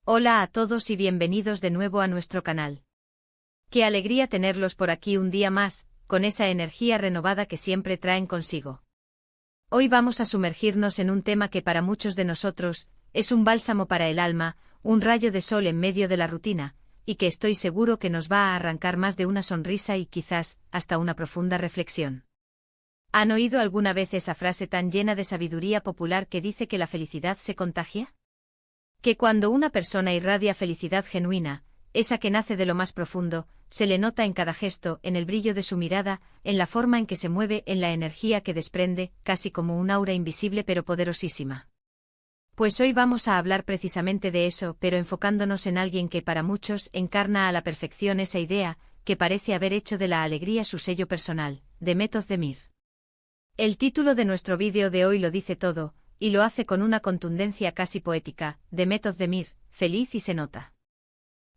Hola a todos y bienvenidos de nuevo a nuestro canal. Qué alegría tenerlos por aquí un día más, con esa energía renovada que siempre traen consigo. Hoy vamos a sumergirnos en un tema que para muchos de nosotros es un bálsamo para el alma, un rayo de sol en medio de la rutina, y que estoy seguro que nos va a arrancar más de una sonrisa y quizás hasta una profunda reflexión. ¿Han oído alguna vez esa frase tan llena de sabiduría popular que dice que la felicidad se contagia? Que cuando una persona irradia felicidad genuina, esa que nace de lo más profundo, se le nota en cada gesto, en el brillo de su mirada, en la forma en que se mueve, en la energía que desprende, casi como un aura invisible pero poderosísima. Pues hoy vamos a hablar precisamente de eso, pero enfocándonos en alguien que para muchos encarna a la perfección esa idea, que parece haber hecho de la alegría su sello personal, Demet Özdemir. El título de nuestro vídeo de hoy lo dice todo, y lo hace con una contundencia casi poética, Demet Özdemir, feliz y se nota.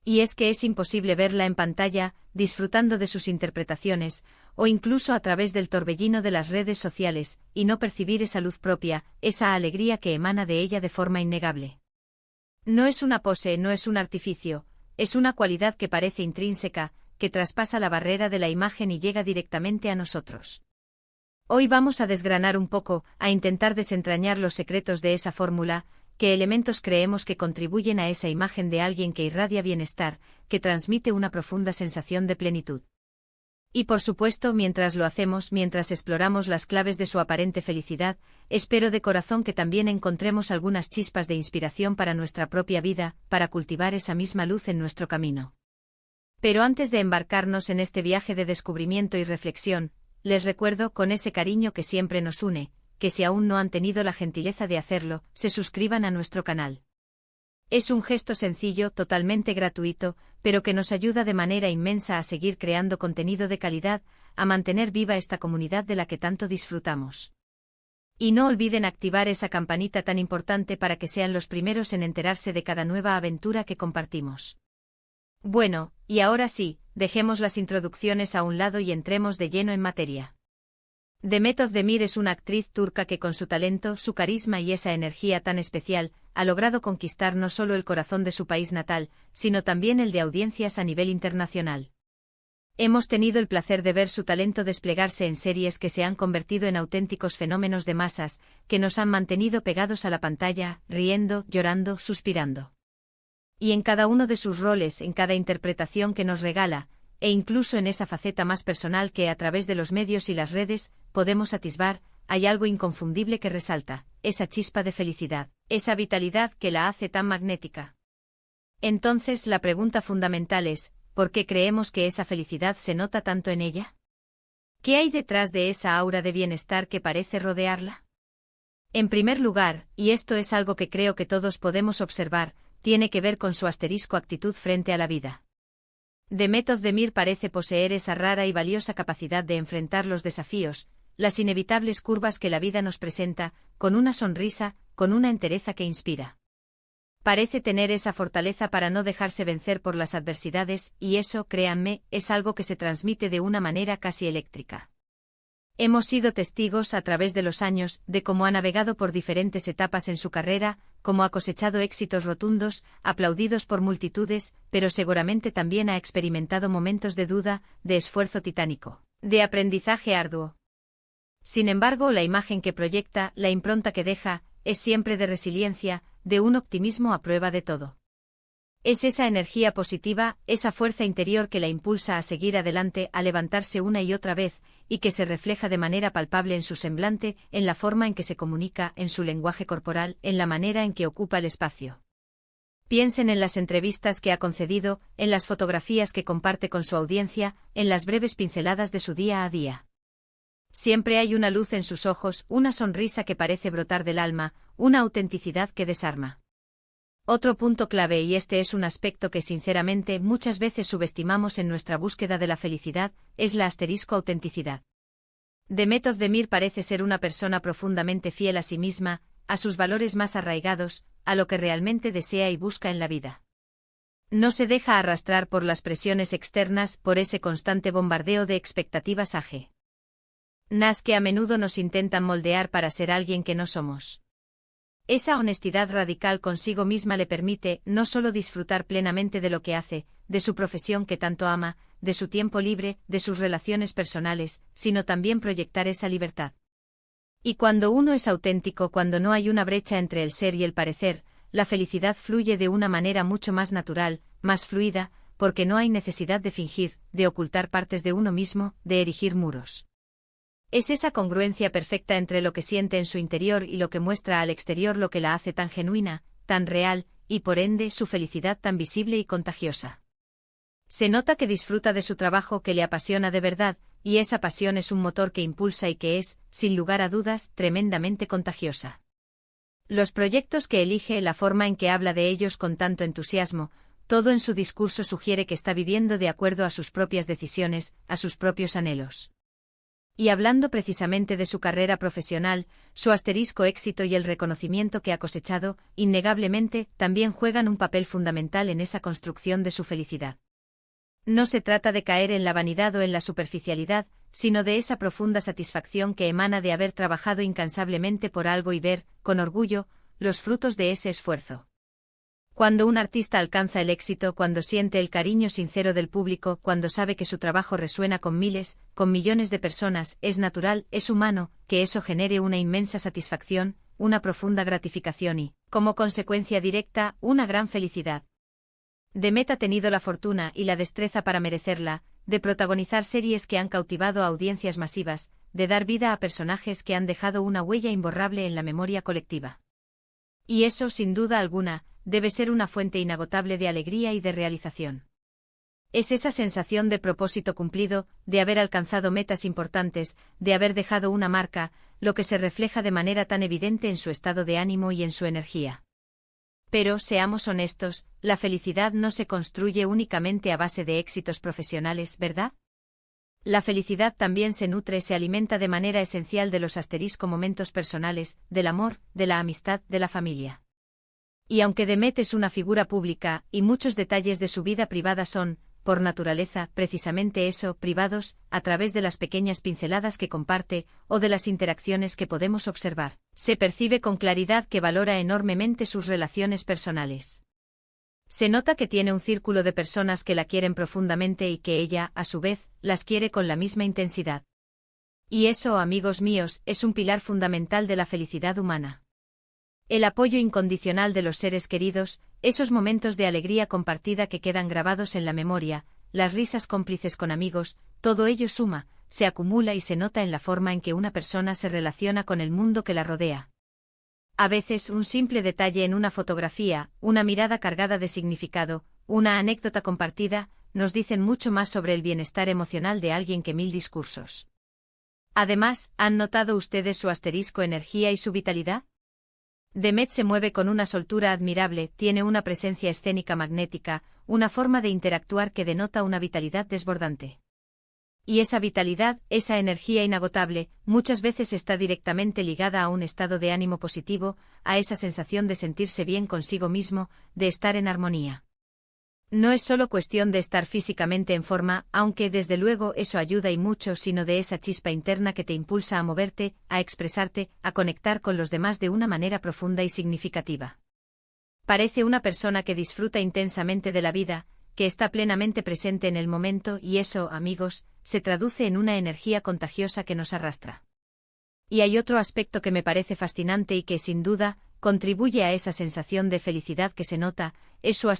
Y es que es imposible verla en pantalla, disfrutando de sus interpretaciones, o incluso a través del torbellino de las redes sociales, y no percibir esa luz propia, esa alegría que emana de ella de forma innegable. No es una pose, no es un artificio, es una cualidad que parece intrínseca, que traspasa la barrera de la imagen y llega directamente a nosotros. Hoy vamos a desgranar un poco, a intentar desentrañar los secretos de esa fórmula, qué elementos creemos que contribuyen a esa imagen de alguien que irradia bienestar, que transmite una profunda sensación de plenitud. Y por supuesto, mientras lo hacemos, mientras exploramos las claves de su aparente felicidad, espero de corazón que también encontremos algunas chispas de inspiración para nuestra propia vida, para cultivar esa misma luz en nuestro camino. Pero antes de embarcarnos en este viaje de descubrimiento y reflexión, les recuerdo con ese cariño que siempre nos une, que si aún no han tenido la gentileza de hacerlo, se suscriban a nuestro canal. Es un gesto sencillo, totalmente gratuito, pero que nos ayuda de manera inmensa a seguir creando contenido de calidad, a mantener viva esta comunidad de la que tanto disfrutamos. Y no olviden activar esa campanita tan importante para que sean los primeros en enterarse de cada nueva aventura que compartimos. Bueno, y ahora sí, dejemos las introducciones a un lado y entremos de lleno en materia. Demet Özdemir es una actriz turca que con su talento, su carisma y esa energía tan especial, ha logrado conquistar no solo el corazón de su país natal, sino también el de audiencias a nivel internacional. Hemos tenido el placer de ver su talento desplegarse en series que se han convertido en auténticos fenómenos de masas, que nos han mantenido pegados a la pantalla, riendo, llorando, suspirando. Y en cada uno de sus roles, en cada interpretación que nos regala, e incluso en esa faceta más personal que a través de los medios y las redes, podemos atisbar, hay algo inconfundible que resalta, esa chispa de felicidad, esa vitalidad que la hace tan magnética. Entonces la pregunta fundamental es, ¿por qué creemos que esa felicidad se nota tanto en ella? ¿Qué hay detrás de esa aura de bienestar que parece rodearla? En primer lugar, y esto es algo que creo que todos podemos observar, tiene que ver con su asterisco actitud frente a la vida. Demet Özdemir parece poseer esa rara y valiosa capacidad de enfrentar los desafíos, las inevitables curvas que la vida nos presenta, con una sonrisa, con una entereza que inspira. Parece tener esa fortaleza para no dejarse vencer por las adversidades, y eso, créanme, es algo que se transmite de una manera casi eléctrica. Hemos sido testigos a través de los años de cómo ha navegado por diferentes etapas en su carrera, cómo ha cosechado éxitos rotundos, aplaudidos por multitudes, pero seguramente también ha experimentado momentos de duda, de esfuerzo titánico, de aprendizaje arduo. Sin embargo, la imagen que proyecta, la impronta que deja, es siempre de resiliencia, de un optimismo a prueba de todo. Es esa energía positiva, esa fuerza interior que la impulsa a seguir adelante, a levantarse una y otra vez, y que se refleja de manera palpable en su semblante, en la forma en que se comunica, en su lenguaje corporal, en la manera en que ocupa el espacio. Piensen en las entrevistas que ha concedido, en las fotografías que comparte con su audiencia, en las breves pinceladas de su día a día. Siempre hay una luz en sus ojos, una sonrisa que parece brotar del alma, una autenticidad que desarma. Otro punto clave, y este es un aspecto que sinceramente muchas veces subestimamos en nuestra búsqueda de la felicidad, es la autenticidad. Demet Özdemir parece ser una persona profundamente fiel a sí misma, a sus valores más arraigados, a lo que realmente desea y busca en la vida. No se deja arrastrar por las presiones externas, por ese constante bombardeo de expectativas que a menudo nos intentan moldear para ser alguien que no somos. Esa honestidad radical consigo misma le permite no solo disfrutar plenamente de lo que hace, de su profesión que tanto ama, de su tiempo libre, de sus relaciones personales, sino también proyectar esa libertad. Y cuando uno es auténtico, cuando no hay una brecha entre el ser y el parecer, la felicidad fluye de una manera mucho más natural, más fluida, porque no hay necesidad de fingir, de ocultar partes de uno mismo, de erigir muros. Es esa congruencia perfecta entre lo que siente en su interior y lo que muestra al exterior lo que la hace tan genuina, tan real, y por ende su felicidad tan visible y contagiosa. Se nota que disfruta de su trabajo, que le apasiona de verdad, y esa pasión es un motor que impulsa y que es, sin lugar a dudas, tremendamente contagiosa. Los proyectos que elige, la forma en que habla de ellos con tanto entusiasmo, todo en su discurso sugiere que está viviendo de acuerdo a sus propias decisiones, a sus propios anhelos. Y hablando precisamente de su carrera profesional, su asterisco éxito y el reconocimiento que ha cosechado, innegablemente, también juegan un papel fundamental en esa construcción de su felicidad. No se trata de caer en la vanidad o en la superficialidad, sino de esa profunda satisfacción que emana de haber trabajado incansablemente por algo y ver, con orgullo, los frutos de ese esfuerzo. Cuando un artista alcanza el éxito, cuando siente el cariño sincero del público, cuando sabe que su trabajo resuena con miles, con millones de personas, es natural, es humano, que eso genere una inmensa satisfacción, una profunda gratificación y, como consecuencia directa, una gran felicidad. Demet ha tenido la fortuna y la destreza para merecerla, de protagonizar series que han cautivado a audiencias masivas, de dar vida a personajes que han dejado una huella imborrable en la memoria colectiva. Y eso, sin duda alguna, debe ser una fuente inagotable de alegría y de realización. Es esa sensación de propósito cumplido, de haber alcanzado metas importantes, de haber dejado una marca, lo que se refleja de manera tan evidente en su estado de ánimo y en su energía. Pero, seamos honestos, la felicidad no se construye únicamente a base de éxitos profesionales, ¿verdad? La felicidad también se nutre, se alimenta de manera esencial de los momentos personales, del amor, de la amistad, de la familia. Y aunque Demet es una figura pública, y muchos detalles de su vida privada son, por naturaleza, precisamente eso, privados, a través de las pequeñas pinceladas que comparte, o de las interacciones que podemos observar, se percibe con claridad que valora enormemente sus relaciones personales. Se nota que tiene un círculo de personas que la quieren profundamente y que ella, a su vez, las quiere con la misma intensidad. Y eso, amigos míos, es un pilar fundamental de la felicidad humana. El apoyo incondicional de los seres queridos, esos momentos de alegría compartida que quedan grabados en la memoria, las risas cómplices con amigos, todo ello suma, se acumula y se nota en la forma en que una persona se relaciona con el mundo que la rodea. A veces un simple detalle en una fotografía, una mirada cargada de significado, una anécdota compartida, nos dicen mucho más sobre el bienestar emocional de alguien que 1000 discursos. Además, ¿han notado ustedes su energía y su vitalidad? Demet se mueve con una soltura admirable, tiene una presencia escénica magnética, una forma de interactuar que denota una vitalidad desbordante. Y esa vitalidad, esa energía inagotable, muchas veces está directamente ligada a un estado de ánimo positivo, a esa sensación de sentirse bien consigo mismo, de estar en armonía. No es solo cuestión de estar físicamente en forma, aunque desde luego eso ayuda y mucho, sino de esa chispa interna que te impulsa a moverte, a expresarte, a conectar con los demás de una manera profunda y significativa. Parece una persona que disfruta intensamente de la vida, que está plenamente presente en el momento y eso, amigos, se traduce en una energía contagiosa que nos arrastra. Y hay otro aspecto que me parece fascinante y que, sin duda, contribuye a esa sensación de felicidad que se nota, es su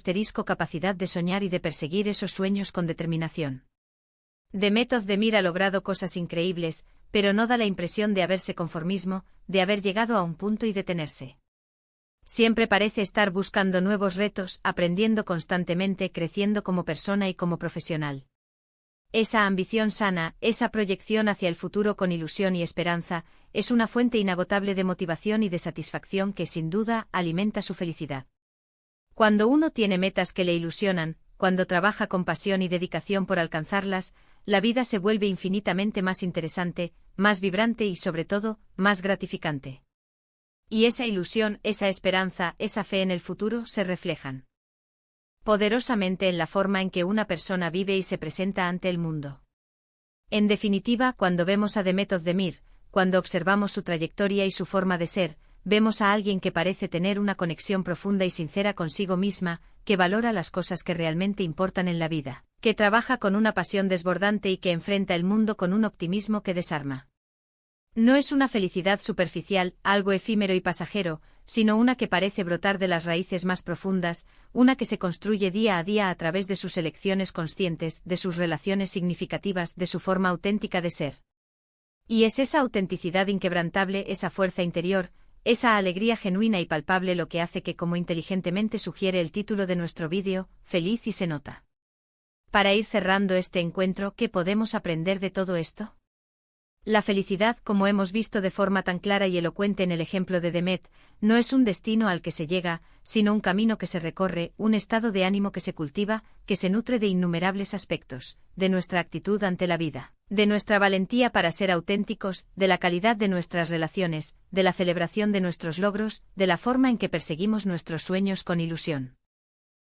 capacidad de soñar y de perseguir esos sueños con determinación. Demet Özdemir ha logrado cosas increíbles, pero no da la impresión de haberse conformismo, de haber llegado a un punto y detenerse. Siempre parece estar buscando nuevos retos, aprendiendo constantemente, creciendo como persona y como profesional. Esa ambición sana, esa proyección hacia el futuro con ilusión y esperanza, es una fuente inagotable de motivación y de satisfacción que sin duda alimenta su felicidad. Cuando uno tiene metas que le ilusionan, cuando trabaja con pasión y dedicación por alcanzarlas, la vida se vuelve infinitamente más interesante, más vibrante y sobre todo, más gratificante. Y esa ilusión, esa esperanza, esa fe en el futuro se reflejan poderosamente en la forma en que una persona vive y se presenta ante el mundo. En definitiva, cuando vemos a Demet Özdemir, cuando observamos su trayectoria y su forma de ser, vemos a alguien que parece tener una conexión profunda y sincera consigo misma, que valora las cosas que realmente importan en la vida, que trabaja con una pasión desbordante y que enfrenta el mundo con un optimismo que desarma. No es una felicidad superficial, algo efímero y pasajero, sino una que parece brotar de las raíces más profundas, una que se construye día a día a través de sus elecciones conscientes, de sus relaciones significativas, de su forma auténtica de ser. Y es esa autenticidad inquebrantable, esa fuerza interior, esa alegría genuina y palpable lo que hace que, como inteligentemente sugiere el título de nuestro vídeo, feliz y se nota. Para ir cerrando este encuentro, ¿qué podemos aprender de todo esto? La felicidad, como hemos visto de forma tan clara y elocuente en el ejemplo de Demet, no es un destino al que se llega, sino un camino que se recorre, un estado de ánimo que se cultiva, que se nutre de innumerables aspectos, de nuestra actitud ante la vida, de nuestra valentía para ser auténticos, de la calidad de nuestras relaciones, de la celebración de nuestros logros, de la forma en que perseguimos nuestros sueños con ilusión.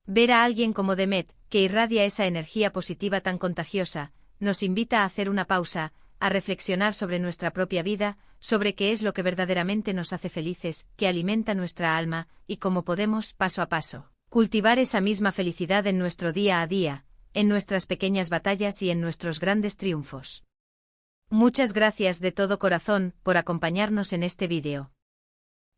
Ver a alguien como Demet, que irradia esa energía positiva tan contagiosa, nos invita a hacer una pausa, a reflexionar sobre nuestra propia vida, sobre qué es lo que verdaderamente nos hace felices, que alimenta nuestra alma, y cómo podemos, paso a paso, cultivar esa misma felicidad en nuestro día a día, en nuestras pequeñas batallas y en nuestros grandes triunfos. Muchas gracias de todo corazón por acompañarnos en este vídeo.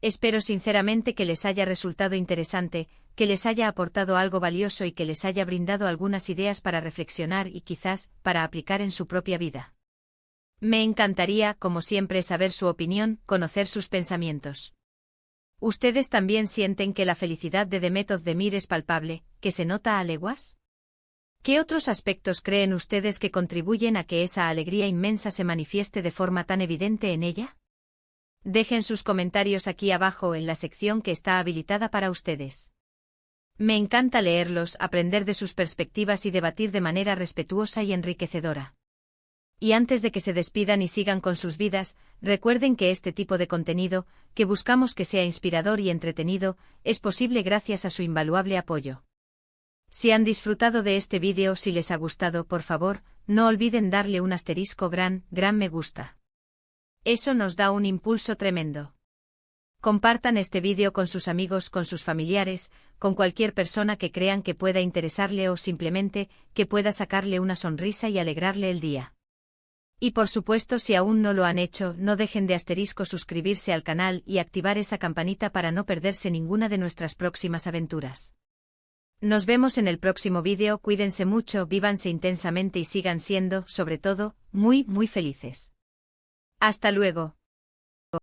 Espero sinceramente que les haya resultado interesante, que les haya aportado algo valioso y que les haya brindado algunas ideas para reflexionar y quizás para aplicar en su propia vida. Me encantaría, como siempre, saber su opinión, conocer sus pensamientos. ¿Ustedes también sienten que la felicidad de Demet Özdemir es palpable, que se nota a leguas? ¿Qué otros aspectos creen ustedes que contribuyen a que esa alegría inmensa se manifieste de forma tan evidente en ella? Dejen sus comentarios aquí abajo en la sección que está habilitada para ustedes. Me encanta leerlos, aprender de sus perspectivas y debatir de manera respetuosa y enriquecedora. Y antes de que se despidan y sigan con sus vidas, recuerden que este tipo de contenido, que buscamos que sea inspirador y entretenido, es posible gracias a su invaluable apoyo. Si han disfrutado de este vídeo, si les ha gustado, por favor, no olviden darle un asterisco gran me gusta. Eso nos da un impulso tremendo. Compartan este vídeo con sus amigos, con sus familiares, con cualquier persona que crean que pueda interesarle o simplemente que pueda sacarle una sonrisa y alegrarle el día. Y por supuesto, si aún no lo han hecho, no dejen de suscribirse al canal y activar esa campanita para no perderse ninguna de nuestras próximas aventuras. Nos vemos en el próximo vídeo, cuídense mucho, vívanse intensamente y sigan siendo, sobre todo, muy felices. Hasta luego.